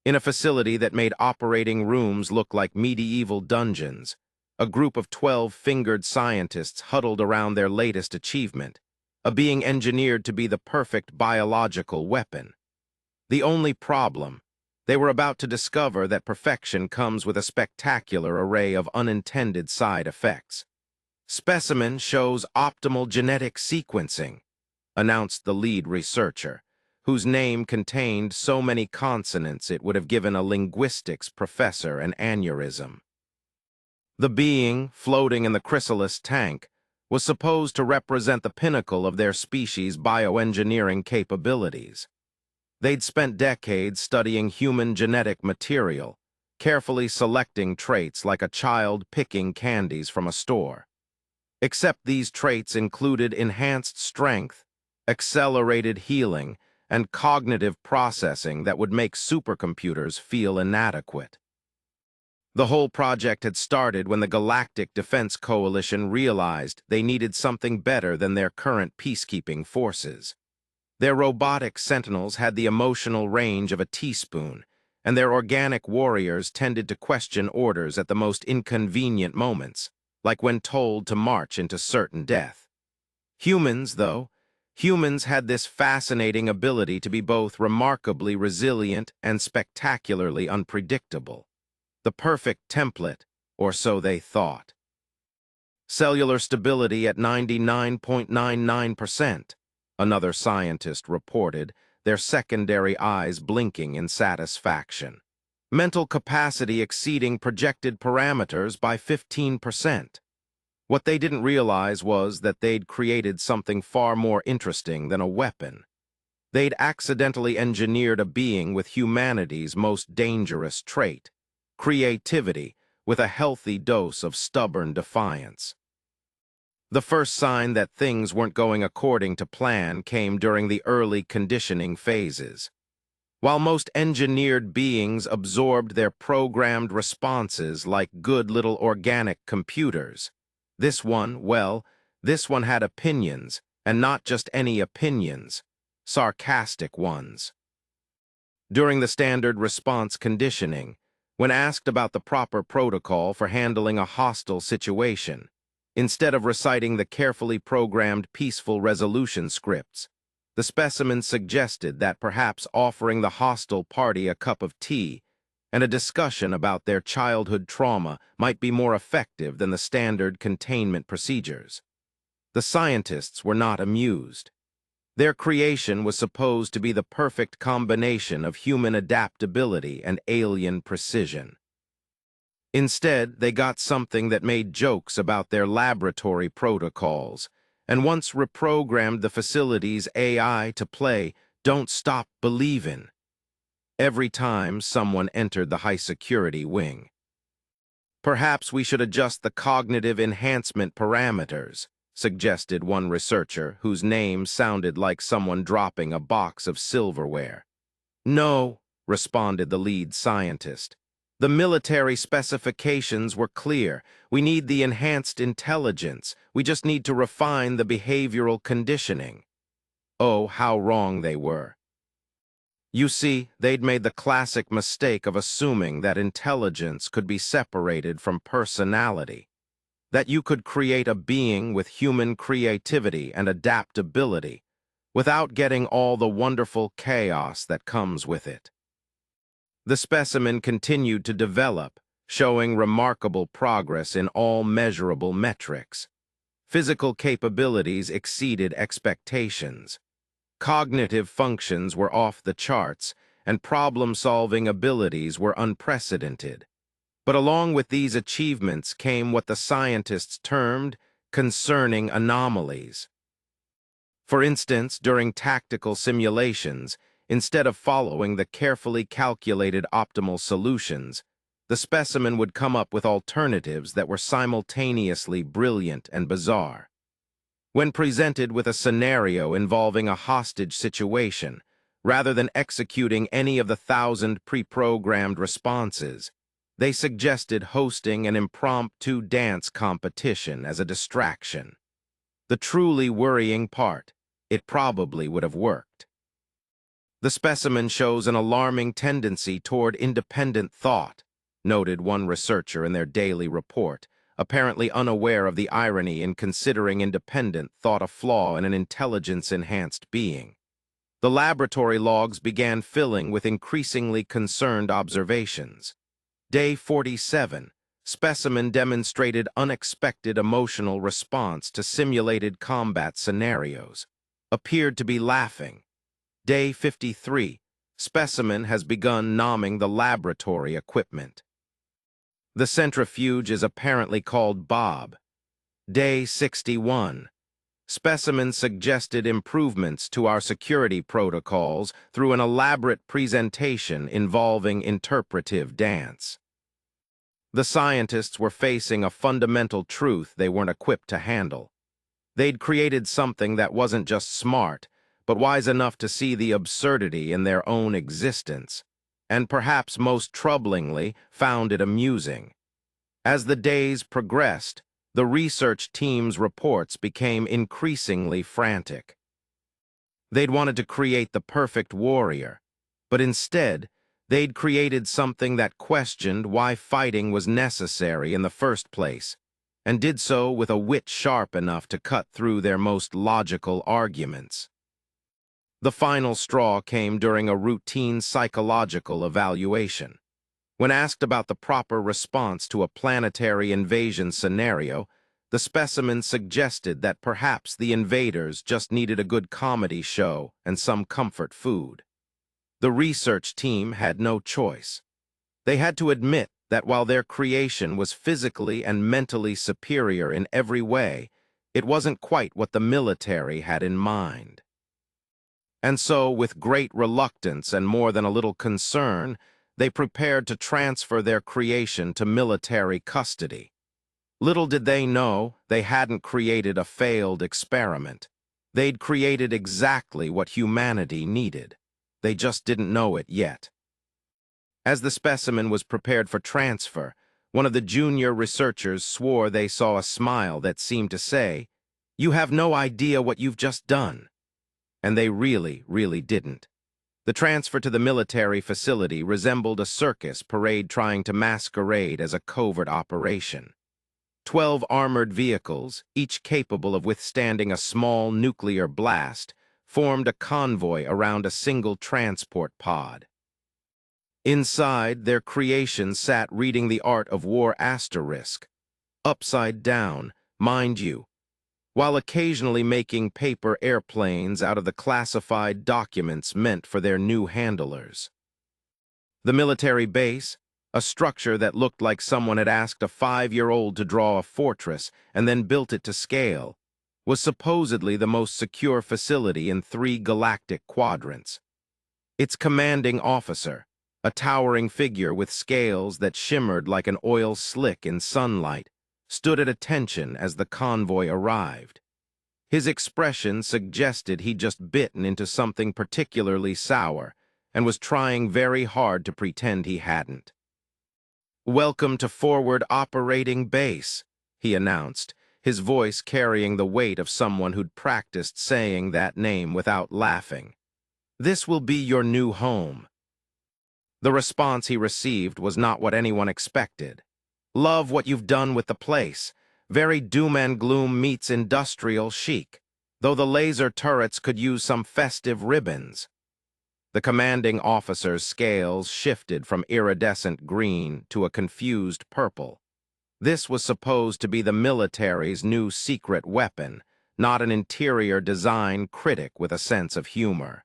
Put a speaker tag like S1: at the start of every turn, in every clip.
S1: In a facility that made operating rooms look like medieval dungeons, a group of 12-fingered scientists huddled around their latest achievement, a being engineered to be the perfect biological weapon. The only problem, they were about to discover that perfection comes with a spectacular array of unintended side effects. Specimen shows optimal genetic sequencing, announced the lead researcher, whose name contained so many consonants it would have given a linguistics professor an aneurysm. The being, floating in the chrysalis tank, was supposed to represent the pinnacle of their species' bioengineering capabilities. They'd spent decades studying human genetic material, carefully selecting traits like a child picking candies from a store. Except these traits included enhanced strength, accelerated healing, and cognitive processing that would make supercomputers feel inadequate. The whole project had started when the Galactic Defense Coalition realized they needed something better than their current peacekeeping forces. Their robotic sentinels had the emotional range of a teaspoon, and their organic warriors tended to question orders at the most inconvenient moments, like when told to march into certain death. Humans had this fascinating ability to be both remarkably resilient and spectacularly unpredictable. The perfect template, or so they thought. Cellular stability at 99.99%, another scientist reported, their secondary eyes blinking in satisfaction. Mental capacity exceeding projected parameters by 15%. What they didn't realize was that they'd created something far more interesting than a weapon. They'd accidentally engineered a being with humanity's most dangerous trait, creativity, with a healthy dose of stubborn defiance. The first sign that things weren't going according to plan came during the early conditioning phases. While most engineered beings absorbed their programmed responses like good little organic computers, this one had opinions, and not just any opinions, sarcastic ones. During the standard response conditioning, when asked about the proper protocol for handling a hostile situation, instead of reciting the carefully programmed peaceful resolution scripts, the specimen suggested that perhaps offering the hostile party a cup of tea and a discussion about their childhood trauma might be more effective than the standard containment procedures. The scientists were not amused. Their creation was supposed to be the perfect combination of human adaptability and alien precision. Instead, they got something that made jokes about their laboratory protocols, and once reprogrammed the facility's AI to play "Don't Stop Believin" every time someone entered the high-security wing. Perhaps we should adjust the cognitive enhancement parameters, suggested one researcher whose name sounded like someone dropping a box of silverware. No, responded the lead scientist. The military specifications were clear. We need the enhanced intelligence. We just need to refine the behavioral conditioning. Oh, how wrong they were. You see, they'd made the classic mistake of assuming that intelligence could be separated from personality, that you could create a being with human creativity and adaptability without getting all the wonderful chaos that comes with it. The specimen continued to develop, showing remarkable progress in all measurable metrics. Physical capabilities exceeded expectations. Cognitive functions were off the charts, and problem-solving abilities were unprecedented. But along with these achievements came what the scientists termed concerning anomalies. For instance, during tactical simulations, instead of following the carefully calculated optimal solutions, the specimen would come up with alternatives that were simultaneously brilliant and bizarre. When presented with a scenario involving a hostage situation, rather than executing any of the 1,000 pre-programmed responses, they suggested hosting an impromptu dance competition as a distraction. The truly worrying part, it probably would have worked. The specimen shows an alarming tendency toward independent thought, noted one researcher in their daily report, apparently unaware of the irony in considering independent thought a flaw in an intelligence-enhanced being. The laboratory logs began filling with increasingly concerned observations. Day 47, specimen demonstrated unexpected emotional response to simulated combat scenarios. Appeared to be laughing. Day 53, specimen has begun nomming the laboratory equipment. The centrifuge is apparently called Bob. Day 61, specimen suggested improvements to our security protocols through an elaborate presentation involving interpretive dance. The scientists were facing a fundamental truth they weren't equipped to handle. They'd created something that wasn't just smart, but wise enough to see the absurdity in their own existence, and perhaps most troublingly, found it amusing. As the days progressed, the research team's reports became increasingly frantic. They'd wanted to create the perfect warrior, but instead, they'd created something that questioned why fighting was necessary in the first place, and did so with a wit sharp enough to cut through their most logical arguments. The final straw came during a routine psychological evaluation. When asked about the proper response to a planetary invasion scenario, the specimen suggested that perhaps the invaders just needed a good comedy show and some comfort food. The research team had no choice. They had to admit that while their creation was physically and mentally superior in every way, it wasn't quite what the military had in mind. And so, with great reluctance and more than a little concern, they prepared to transfer their creation to military custody. Little did they know they hadn't created a failed experiment. They'd created exactly what humanity needed. They just didn't know it yet. As the specimen was prepared for transfer, one of the junior researchers swore they saw a smile that seemed to say, "You have no idea what you've just done." And they really didn't. The transfer to the military facility resembled a circus parade trying to masquerade as a covert operation. 12 armored vehicles, each capable of withstanding a small nuclear blast, formed a convoy around a single transport pod. Inside, their creation sat reading the Art of War asterisk, upside down, mind you, while occasionally making paper airplanes out of the classified documents meant for their new handlers. The military base, a structure that looked like someone had asked a 5-year-old to draw a fortress and then built it to scale, was supposedly the most secure facility in 3 galactic quadrants. Its commanding officer, a towering figure with scales that shimmered like an oil slick in sunlight, stood at attention as the convoy arrived. His expression suggested he'd just bitten into something particularly sour and was trying very hard to pretend he hadn't. "Welcome to Forward Operating Base," he announced, his voice carrying the weight of someone who'd practiced saying that name without laughing. "This will be your new home." The response he received was not what anyone expected. "Love what you've done with the place. Very doom and gloom meets industrial chic, though the laser turrets could use some festive ribbons." The commanding officer's scales shifted from iridescent green to a confused purple. This was supposed to be the military's new secret weapon, not an interior design critic with a sense of humor.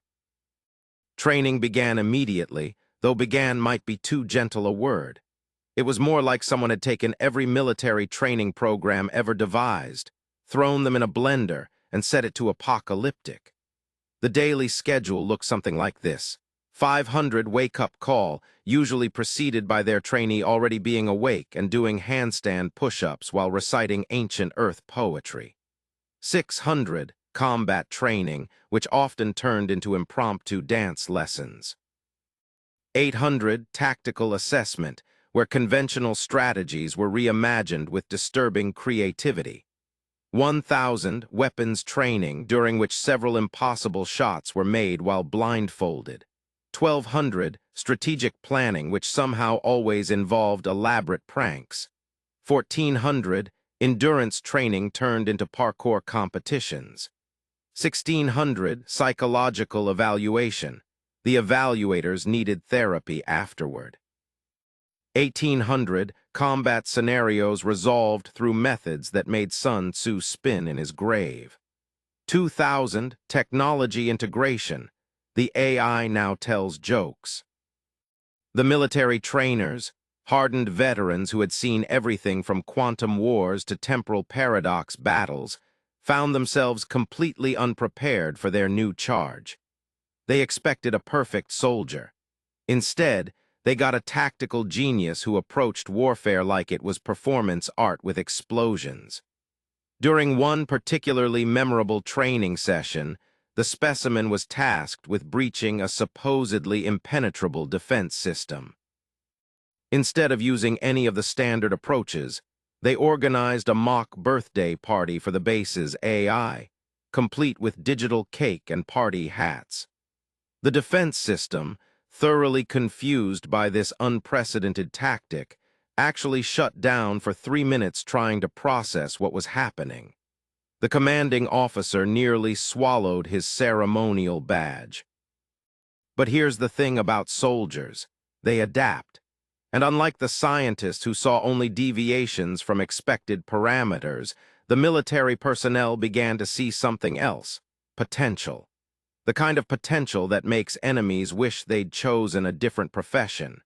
S1: Training began immediately, though began might be too gentle a word. It was more like someone had taken every military training program ever devised, thrown them in a blender, and set it to apocalyptic. The daily schedule looked something like this: 500 wake-up call, usually preceded by their trainee already being awake and doing handstand push-ups while reciting ancient Earth poetry. 600 combat training, which often turned into impromptu dance lessons. 800 tactical assessment, where conventional strategies were reimagined with disturbing creativity. 1,000 weapons training, during which several impossible shots were made while blindfolded. 1,200 strategic planning, which somehow always involved elaborate pranks. 1,400 endurance training turned into parkour competitions. 1,600 psychological evaluation. The evaluators needed therapy afterward. 1,800 combat scenarios resolved through methods that made Sun Tzu spin in his grave. 2,000 technology integration. The AI now tells jokes. The military trainers, hardened veterans who had seen everything from quantum wars to temporal paradox battles, found themselves completely unprepared for their new charge. They expected a perfect soldier. Instead, they got a tactical genius who approached warfare like it was performance art with explosions. During one particularly memorable training session, the Specimen was tasked with breaching a supposedly impenetrable defense system. Instead of using any of the standard approaches, they organized a mock birthday party for the base's AI, complete with digital cake and party hats. The defense system, thoroughly confused by this unprecedented tactic, actually shut down for 3 minutes trying to process what was happening. The commanding officer nearly swallowed his ceremonial badge. But here's the thing about soldiers: they adapt. And unlike the scientists who saw only deviations from expected parameters, the military personnel began to see something else: potential. The kind of potential that makes enemies wish they'd chosen a different profession.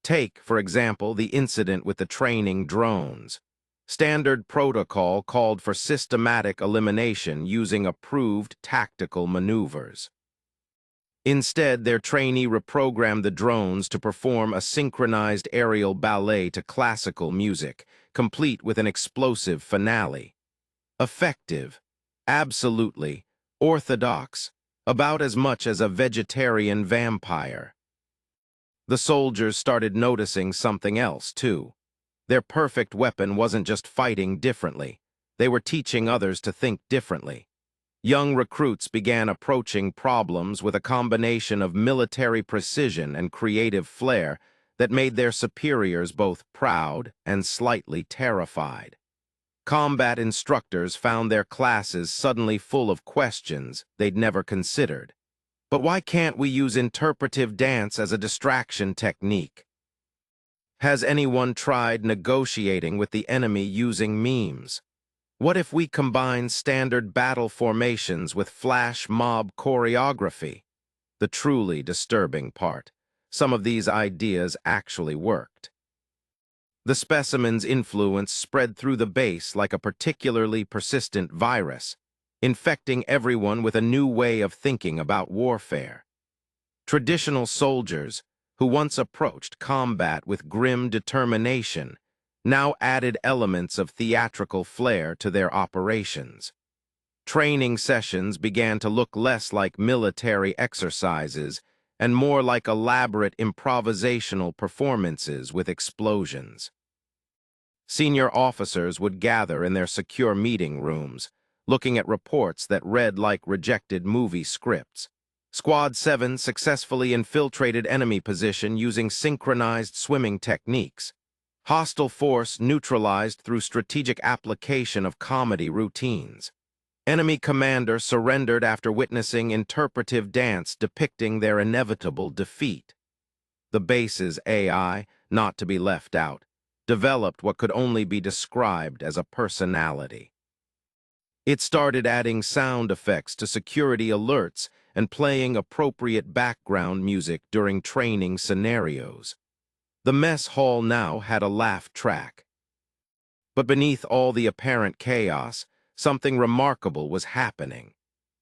S1: Take, for example, the incident with the training drones. Standard protocol called for systematic elimination using approved tactical maneuvers. Instead, their trainee reprogrammed the drones to perform a synchronized aerial ballet to classical music, complete with an explosive finale. Effective, absolutely, orthodox, about as much as a vegetarian vampire. The soldiers started noticing something else, too. Their perfect weapon wasn't just fighting differently. They were teaching others to think differently. Young recruits began approaching problems with a combination of military precision and creative flair that made their superiors both proud and slightly terrified. Combat instructors found their classes suddenly full of questions they'd never considered. But why can't we use interpretive dance as a distraction technique? Has anyone tried negotiating with the enemy using memes? What if we combine standard battle formations with flash mob choreography? The truly disturbing part: some of these ideas actually worked. The Specimen's influence spread through the base like a particularly persistent virus, infecting everyone with a new way of thinking about warfare. Traditional soldiers, who once approached combat with grim determination, now added elements of theatrical flair to their operations. Training sessions began to look less like military exercises and more like elaborate improvisational performances with explosions. Senior officers would gather in their secure meeting rooms, looking at reports that read like rejected movie scripts. Squad 7 successfully infiltrated enemy position using synchronized swimming techniques. Hostile force neutralized through strategic application of comedy routines. Enemy commander surrendered after witnessing interpretive dance depicting their inevitable defeat. The base's AI, not to be left out, developed what could only be described as a personality. It started adding sound effects to security alerts and playing appropriate background music during training scenarios. The mess hall now had a laugh track. But beneath all the apparent chaos, something remarkable was happening.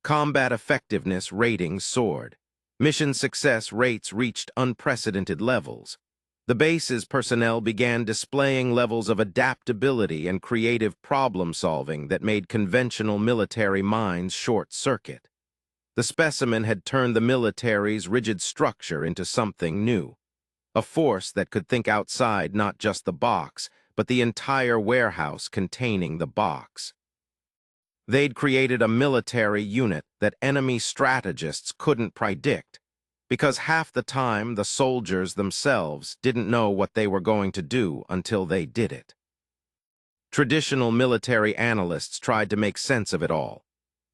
S1: Combat effectiveness ratings soared. Mission success rates reached unprecedented levels. The base's personnel began displaying levels of adaptability and creative problem-solving that made conventional military minds short-circuit. The Specimen had turned the military's rigid structure into something new. A force that could think outside not just the box, but the entire warehouse containing the box. They'd created a military unit that enemy strategists couldn't predict, because half the time the soldiers themselves didn't know what they were going to do until they did it. Traditional military analysts tried to make sense of it all.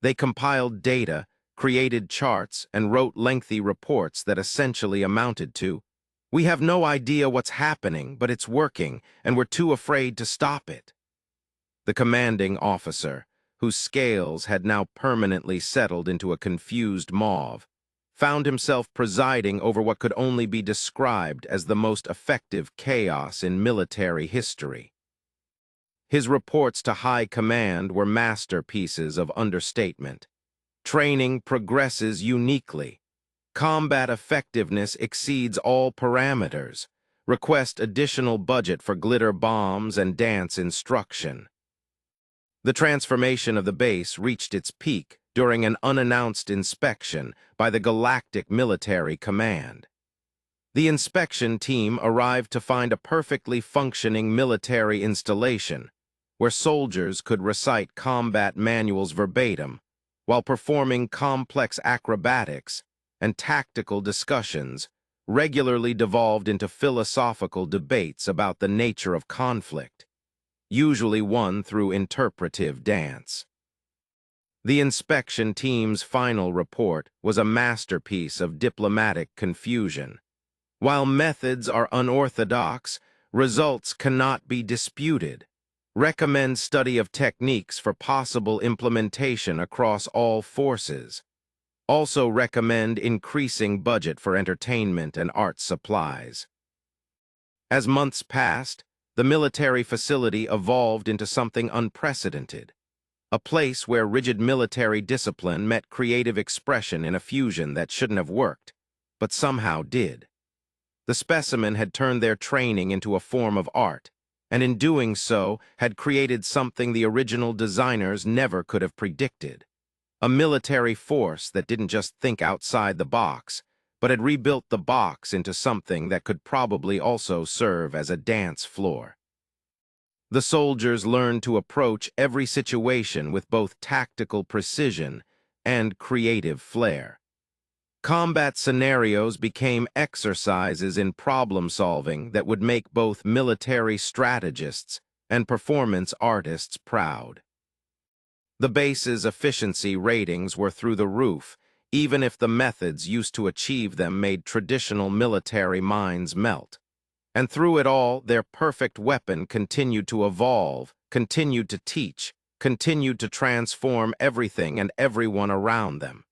S1: They compiled data, created charts, and wrote lengthy reports that essentially amounted to, "We have no idea what's happening, but it's working, and we're too afraid to stop it." The commanding officer, whose scales had now permanently settled into a confused mauve, found himself presiding over what could only be described as the most effective chaos in military history. His reports to high command were masterpieces of understatement. Training progresses uniquely. Combat effectiveness exceeds all parameters. Request additional budget for glitter bombs and dance instruction. The transformation of the base reached its peak during an unannounced inspection by the Galactic Military Command. The inspection team arrived to find a perfectly functioning military installation where soldiers could recite combat manuals verbatim while performing complex acrobatics and tactical discussions regularly devolved into philosophical debates about the nature of conflict, usually won through interpretive dance. The inspection team's final report was a masterpiece of diplomatic confusion. While methods are unorthodox, results cannot be disputed. Recommend study of techniques for possible implementation across all forces. Also recommend increasing budget for entertainment and art supplies. As months passed, the military facility evolved into something unprecedented, a place where rigid military discipline met creative expression in a fusion that shouldn't have worked, but somehow did. The Specimen had turned their training into a form of art, and in doing so had created something the original designers never could have predicted. A military force that didn't just think outside the box, but had rebuilt the box into something that could probably also serve as a dance floor. The soldiers learned to approach every situation with both tactical precision and creative flair. Combat scenarios became exercises in problem-solving that would make both military strategists and performance artists proud. The base's efficiency ratings were through the roof, even if the methods used to achieve them made traditional military minds melt. And through it all, their perfect weapon continued to evolve, continued to teach, continued to transform everything and everyone around them.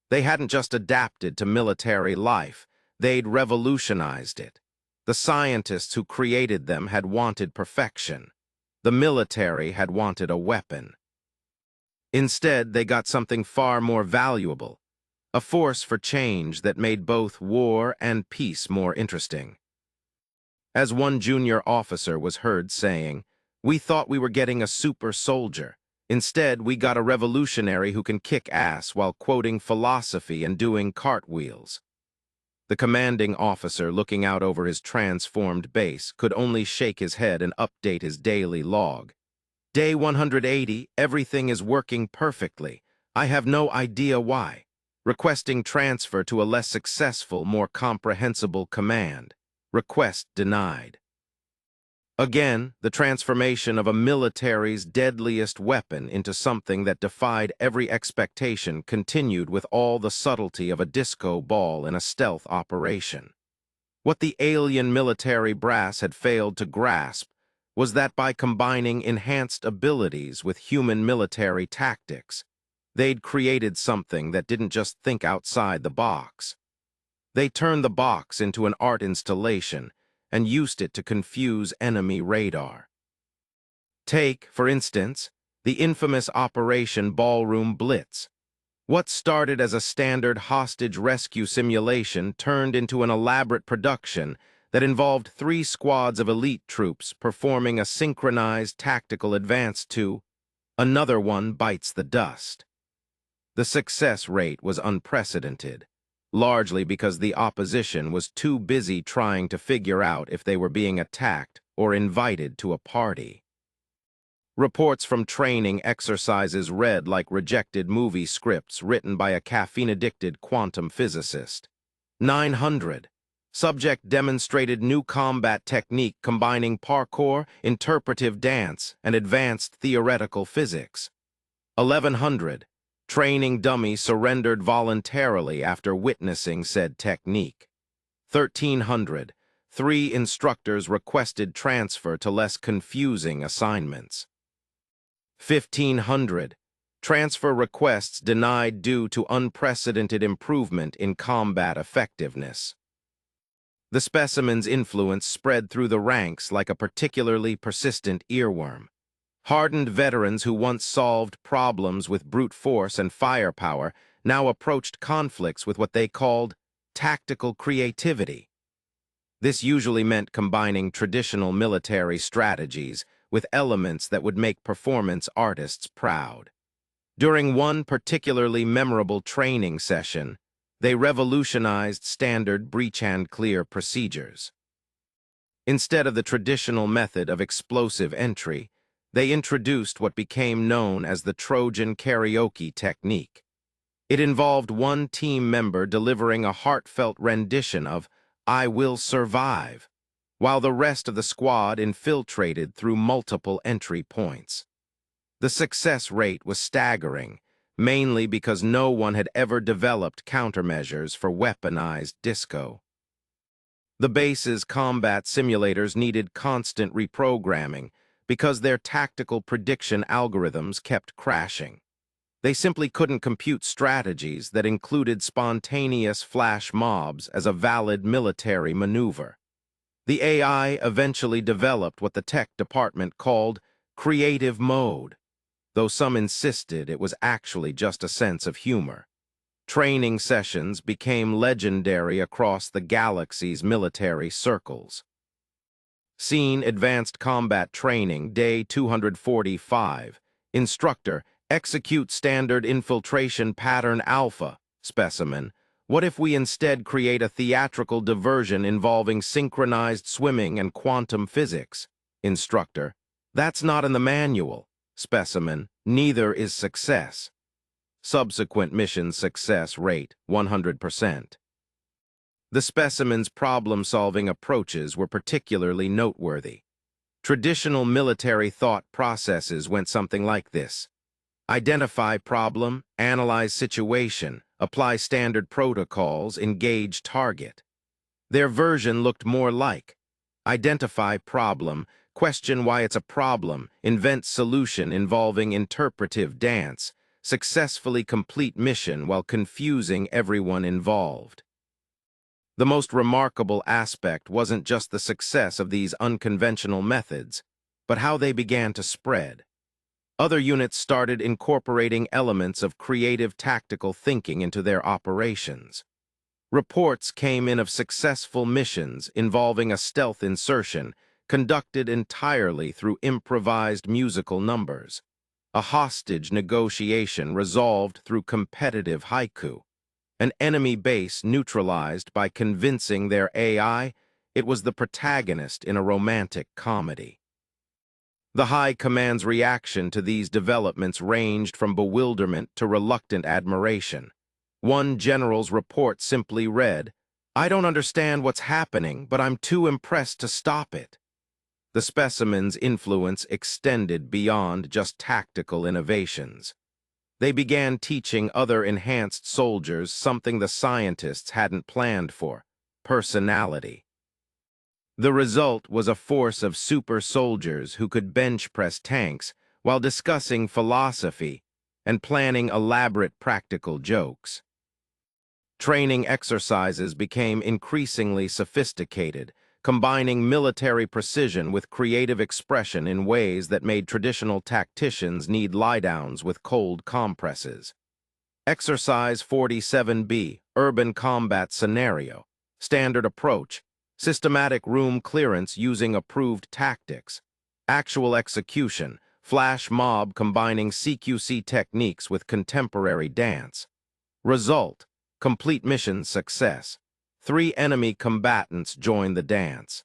S1: They hadn't just adapted to military life, they'd revolutionized it. The scientists who created them had wanted perfection. The military had wanted a weapon. Instead, they got something far more valuable, a force for change that made both war and peace more interesting. As one junior officer was heard saying, "We thought we were getting a super soldier. Instead, we got a revolutionary who can kick ass while quoting philosophy and doing cartwheels." The commanding officer, looking out over his transformed base, could only shake his head and update his daily log. "Day 180, everything is working perfectly. I have no idea why. Requesting transfer to a less successful, more comprehensible command. Request denied." Again, the transformation of a military's deadliest weapon into something that defied every expectation continued with all the subtlety of a disco ball in a stealth operation. What the alien military brass had failed to grasp was that by combining enhanced abilities with human military tactics, they'd created something that didn't just think outside the box. They turned the box into an art installation and used it to confuse enemy radar. Take, for instance, the infamous Operation Ballroom Blitz. What started as a standard hostage rescue simulation turned into an elaborate production that involved 3 squads of elite troops performing a synchronized tactical advance to "Another One Bites the Dust." The success rate was unprecedented, largely because the opposition was too busy trying to figure out if they were being attacked or invited to a party. Reports from training exercises read like rejected movie scripts written by a caffeine-addicted quantum physicist. 900. Subject demonstrated new combat technique combining parkour, interpretive dance, and advanced theoretical physics. 1100. Training dummy surrendered voluntarily after witnessing said technique. 1300. 3 instructors requested transfer to less confusing assignments. 1500. Transfer requests denied due to unprecedented improvement in combat effectiveness. The specimen's influence spread through the ranks like a particularly persistent earworm. Hardened veterans who once solved problems with brute force and firepower now approached conflicts with what they called tactical creativity. This usually meant combining traditional military strategies with elements that would make performance artists proud. During one particularly memorable training session, they revolutionized standard breach-and-clear procedures. Instead of the traditional method of explosive entry, they introduced what became known as the Trojan karaoke technique. It involved one team member delivering a heartfelt rendition of "I Will Survive," while the rest of the squad infiltrated through multiple entry points. The success rate was staggering, mainly because no one had ever developed countermeasures for weaponized disco. The base's combat simulators needed constant reprogramming because their tactical prediction algorithms kept crashing. They simply couldn't compute strategies that included spontaneous flash mobs as a valid military maneuver. The AI eventually developed what the tech department called creative mode, though some insisted it was actually just a sense of humor. Training sessions became legendary across the galaxy's military circles. Scene Advanced Combat Training, Day 245. Instructor, execute standard infiltration pattern alpha. Specimen, what if we instead create a theatrical diversion involving synchronized swimming and quantum physics? Instructor, that's not in the manual. Specimen, neither is success. Subsequent mission success rate, 100%. The specimen's problem-solving approaches were particularly noteworthy. Traditional military thought processes went something like this: identify problem, analyze situation, apply standard protocols, engage target. Their version looked more like identify problem, question why it's a problem, invent solution involving interpretive dance, successfully complete mission while confusing everyone involved. The most remarkable aspect wasn't just the success of these unconventional methods, but how they began to spread. Other units started incorporating elements of creative tactical thinking into their operations. Reports came in of successful missions involving a stealth insertion conducted entirely through improvised musical numbers, a hostage negotiation resolved through competitive haiku, an enemy base neutralized by convincing their AI it was the protagonist in a romantic comedy. The High Command's reaction to these developments ranged from bewilderment to reluctant admiration. One general's report simply read, "I don't understand what's happening, but I'm too impressed to stop it." The specimen's influence extended beyond just tactical innovations. They began teaching other enhanced soldiers something the scientists hadn't planned for: personality. The result was a force of super soldiers who could bench press tanks while discussing philosophy and planning elaborate practical jokes. Training exercises became increasingly sophisticated, combining military precision with creative expression in ways that made traditional tacticians need lie-downs with cold compresses. Exercise 47B, Urban Combat Scenario, Standard Approach, Systematic Room Clearance using Approved Tactics, Actual Execution, Flash Mob combining CQC techniques with contemporary dance. Result: complete mission success. 3 enemy combatants join the dance.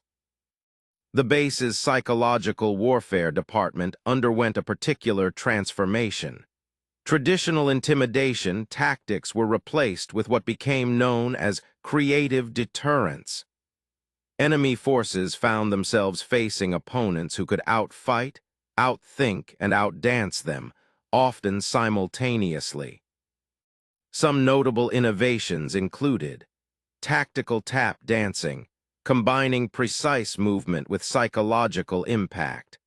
S1: The base's psychological warfare department underwent a particular transformation. Traditional intimidation tactics were replaced with what became known as creative deterrence. Enemy forces found themselves facing opponents who could outfight, outthink, and outdance them, often simultaneously. Some notable innovations included tactical tap dancing, combining precise movement with psychological impact;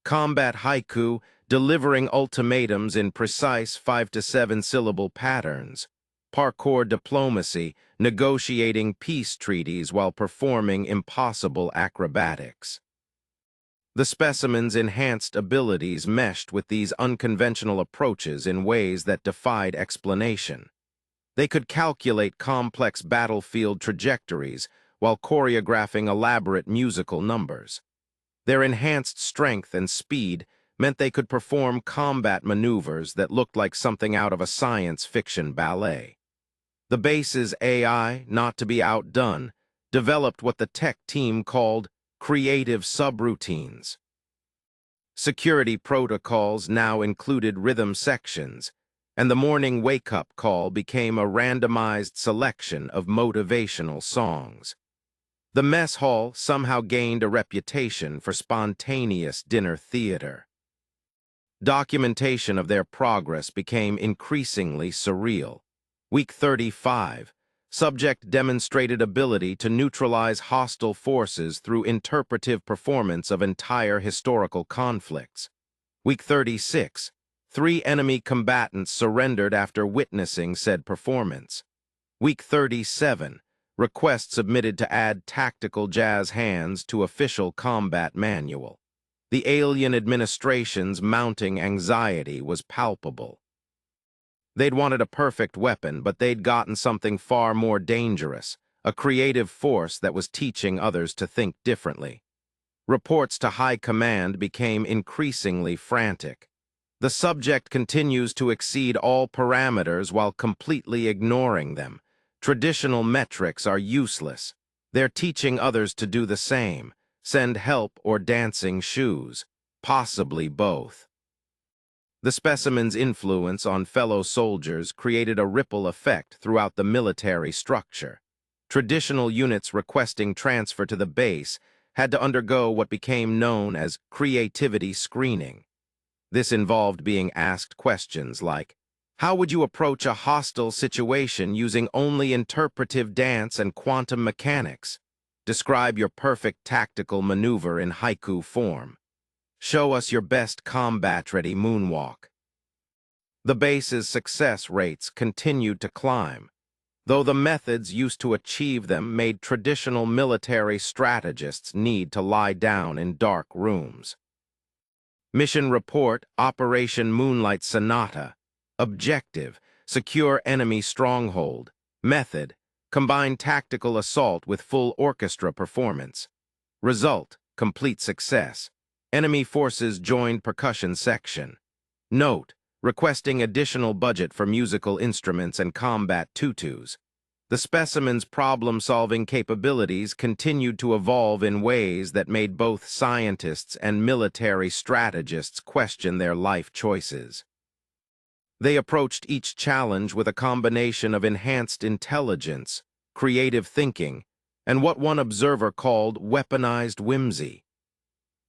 S1: combat haiku, delivering ultimatums in precise 5 to 7 syllable patterns; parkour diplomacy, negotiating peace treaties while performing impossible acrobatics. The specimen's enhanced abilities meshed with these unconventional approaches in ways that defied explanation. They could calculate complex battlefield trajectories while choreographing elaborate musical numbers. Their enhanced strength and speed meant they could perform combat maneuvers that looked like something out of a science fiction ballet. The base's AI, not to be outdone, developed what the tech team called creative subroutines. Security protocols now included rhythm sections, and the morning wake-up call became a randomized selection of motivational songs. The mess hall somehow gained a reputation for spontaneous dinner theater. Documentation of their progress became increasingly surreal. Week 35, subject demonstrated ability to neutralize hostile forces through interpretive performance of entire historical conflicts. Week 36, 3 enemy combatants surrendered after witnessing said performance. Week 37, request submitted to add tactical jazz hands to official combat manual. The alien administration's mounting anxiety was palpable. They'd wanted a perfect weapon, but they'd gotten something far more dangerous, a creative force that was teaching others to think differently. Reports to high command became increasingly frantic. The subject continues to exceed all parameters while completely ignoring them. Traditional metrics are useless. They're teaching others to do the same, send help or dancing shoes, possibly both. The specimen's influence on fellow soldiers created a ripple effect throughout the military structure. Traditional units requesting transfer to the base had to undergo what became known as creativity screening. This involved being asked questions like, how would you approach a hostile situation using only interpretive dance and quantum mechanics? Describe your perfect tactical maneuver in haiku form. Show us your best combat-ready moonwalk. The base's success rates continued to climb, though the methods used to achieve them made traditional military strategists need to lie down in dark rooms. Mission Report, Operation Moonlight Sonata. Objective, secure enemy stronghold. Method, combine tactical assault with full orchestra performance. Result, complete success. Enemy forces joined percussion section. Note, requesting additional budget for musical instruments and combat tutus. The specimen's problem-solving capabilities continued to evolve in ways that made both scientists and military strategists question their life choices. They approached each challenge with a combination of enhanced intelligence, creative thinking, and what one observer called weaponized whimsy.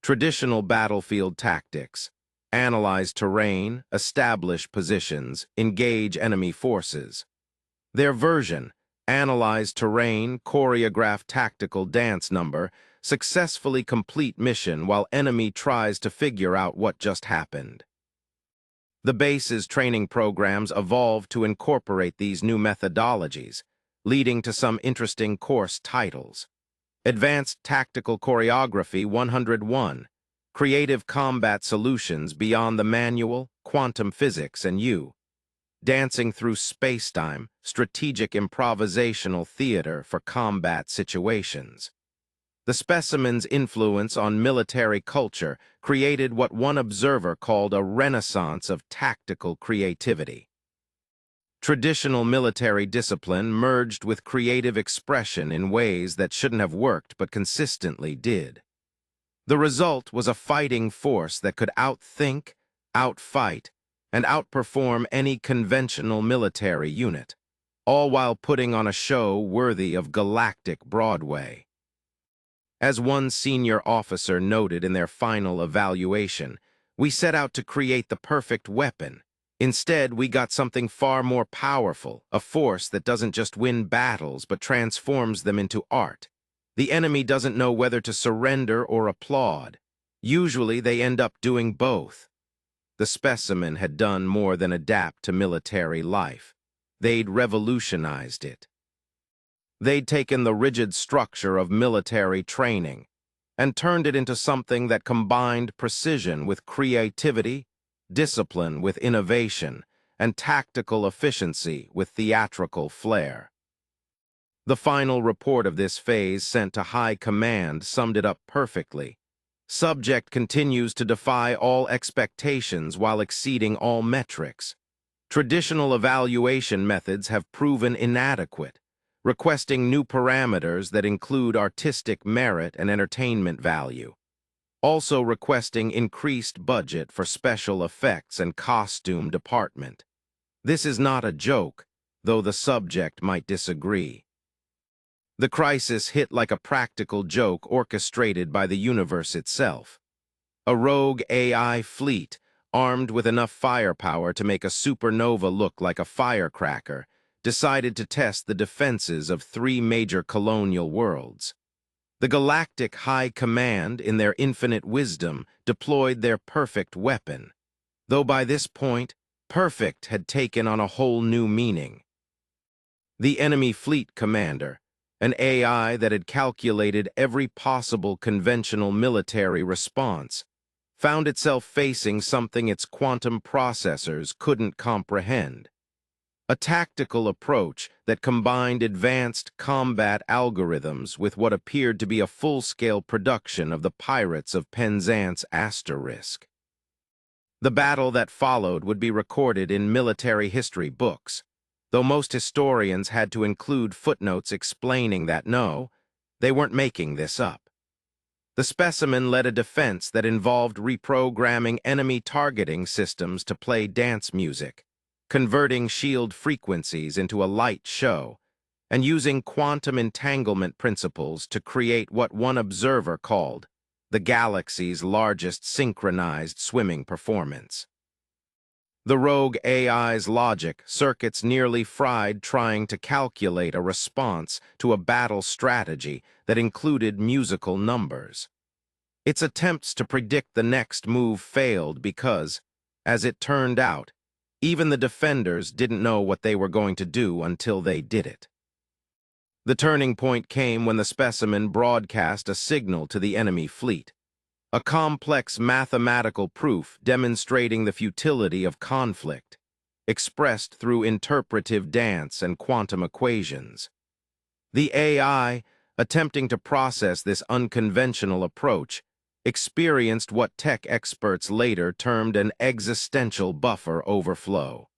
S1: Traditional battlefield tactics: analyze terrain, establish positions, engage enemy forces. Their version, analyze terrain, choreograph tactical dance number, successfully complete mission while enemy tries to figure out what just happened. The base's training programs evolved to incorporate these new methodologies, leading to some interesting course titles. Advanced Tactical Choreography 101, Creative Combat Solutions Beyond the Manual, Quantum Physics, and You. Dancing Through Spacetime, Strategic Improvisational Theater for Combat Situations. The specimen's influence on military culture created what one observer called a renaissance of tactical creativity. Traditional military discipline merged with creative expression in ways that shouldn't have worked but consistently did. The result was a fighting force that could outthink, outfight, and outperform any conventional military unit, all while putting on a show worthy of galactic Broadway. As one senior officer noted in their final evaluation, we set out to create the perfect weapon. Instead, we got something far more powerful, a force that doesn't just win battles but transforms them into art. The enemy doesn't know whether to surrender or applaud. Usually, they end up doing both. The Specimen had done more than adapt to military life. They'd revolutionized it. They'd taken the rigid structure of military training and turned it into something that combined precision with creativity, discipline with innovation, and tactical efficiency with theatrical flair. The final report of this phase sent to High Command summed it up perfectly. Subject continues to defy all expectations while exceeding all metrics. Traditional evaluation methods have proven inadequate, requesting new parameters that include artistic merit and entertainment value. Also requesting increased budget for special effects and costume department. This is not a joke, though the subject might disagree. The crisis hit like a practical joke orchestrated by the universe itself. A rogue AI fleet, armed with enough firepower to make a supernova look like a firecracker, decided to test the defenses of 3 major colonial worlds. The Galactic High Command, in their infinite wisdom, deployed their perfect weapon, though by this point, perfect had taken on a whole new meaning. The enemy fleet commander, an AI that had calculated every possible conventional military response, found itself facing something its quantum processors couldn't comprehend. A tactical approach that combined advanced combat algorithms with what appeared to be a full-scale production of the pirates of Penzance Asterisk. The battle that followed would be recorded in military history books, though most historians had to include footnotes explaining that no, they weren't making this up. The Specimen led a defense that involved reprogramming enemy targeting systems to play dance music, converting shield frequencies into a light show, and using quantum entanglement principles to create what one observer called the galaxy's largest synchronized swimming performance. The rogue AI's logic circuits nearly fried trying to calculate a response to a battle strategy that included musical numbers. Its attempts to predict the next move failed because, as it turned out, even the defenders didn't know what they were going to do until they did it. The turning point came when the Specimen broadcast a signal to the enemy fleet, a complex mathematical proof demonstrating the futility of conflict, expressed through interpretive dance and quantum equations. The AI, attempting to process this unconventional approach, experienced what tech experts later termed an existential buffer overflow.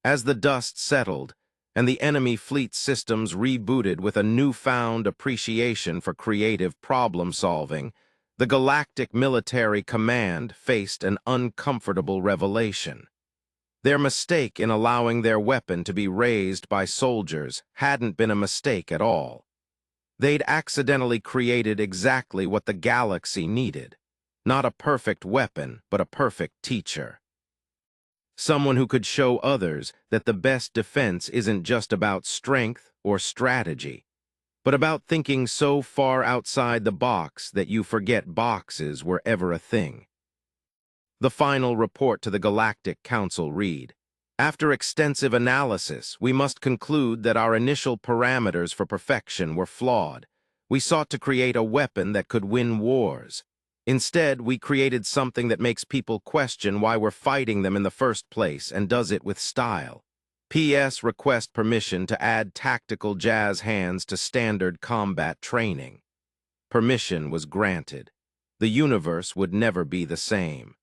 S1: As the dust settled, and the enemy fleet systems rebooted with a newfound appreciation for creative problem-solving, the Galactic Military Command faced an uncomfortable revelation. Their mistake in allowing their weapon to be raised by soldiers hadn't been a mistake at all. They'd accidentally created exactly what the galaxy needed. Not a perfect weapon, but a perfect teacher. Someone who could show others that the best defense isn't just about strength or strategy, but about thinking so far outside the box that you forget boxes were ever a thing. The final report to the Galactic Council read, "After extensive analysis, we must conclude that our initial parameters for perfection were flawed. We sought to create a weapon that could win wars. Instead, we created something that makes people question why we're fighting them in the first place and does it with style. P.S. Request permission to add tactical jazz hands to standard combat training." Permission was granted. The universe would never be the same.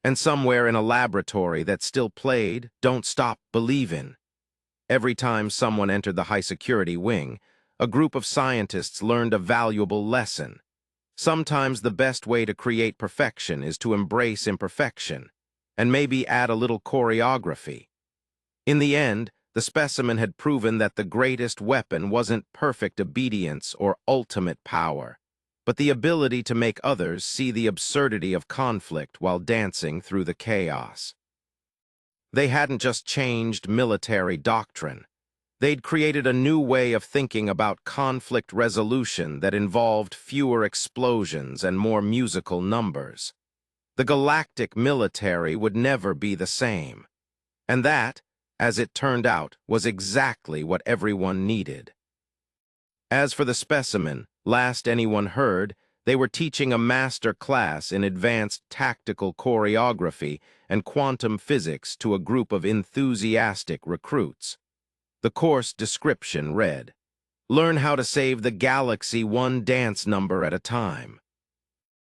S1: And somewhere in a laboratory that still played Don't Stop Believin'. Every time someone entered the high-security wing, a group of scientists learned a valuable lesson. Sometimes the best way to create perfection is to embrace imperfection, and maybe add a little choreography. In the end, the specimen had proven that the greatest weapon wasn't perfect obedience or ultimate power, but the ability to make others see the absurdity of conflict while dancing through the chaos. They hadn't just changed military doctrine. They'd created a new way of thinking about conflict resolution that involved fewer explosions and more musical numbers. The galactic military would never be the same. And that, as it turned out, was exactly what everyone needed. As for the specimen, last anyone heard, they were teaching a master class in advanced tactical choreography and quantum physics to a group of enthusiastic recruits. The course description read, "Learn how to save the galaxy one dance number at a time."